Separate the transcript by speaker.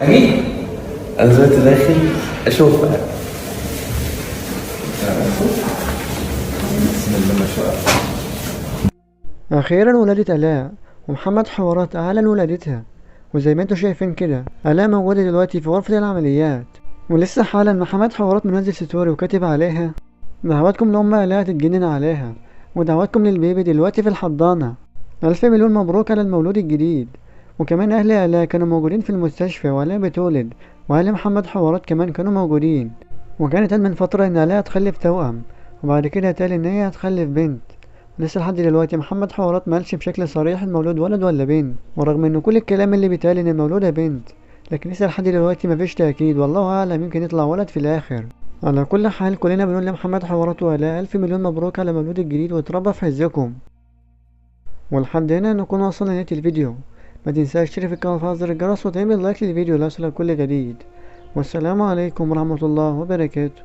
Speaker 1: اجيب. انا دلوقتي داخل اشوف بقى. بسم الله ما شاء الله.
Speaker 2: أخيرا ولدت آلاء، ومحمد حوارات أعلن ولادتها. وزي ما انتوا شايفين كده آلاء موجودة دلوقتي في غرفة العمليات. ولسه حالا محمد حوارات منزل ستوري وكاتب عليها: دعواتكم لأم آلاء تتجنن عليها، ودعواتكم للبيبي دلوقتي في الحضانة. ألف مليون مبروك على المولود الجديد. وكمان أهل آلاء كانوا موجودين في المستشفى وآلاء بتولد، وأهل محمد حوارات كمان كانوا موجودين. وكانت من فترة إن آلاء هتخلف توأم، وبعد كده اتقال إن هي هتخلف بنت. لسه لحد دلوقتي محمد حوارات مقالش بشكل صريح المولود ولد ولا بنت، ورغم ان كل الكلام اللي بيتقال ان المولودة بنت، لكن لسه لحد دلوقتي مفيش تأكيد، والله اعلم يمكن يطلع ولد في الاخر. على كل حال كلنا بنقول لمحمد حوارات وآلاء الف مليون مبروك على المولود الجديد واتربى في عزكم. ولحد هنا نكون وصلنا لنهاية الفيديو. ما تنساش تشترك في القناة وتفعل زر الجرس وتعمل لايك للفيديو ليصلك كل جديد. والسلام عليكم ورحمة الله وبركاته.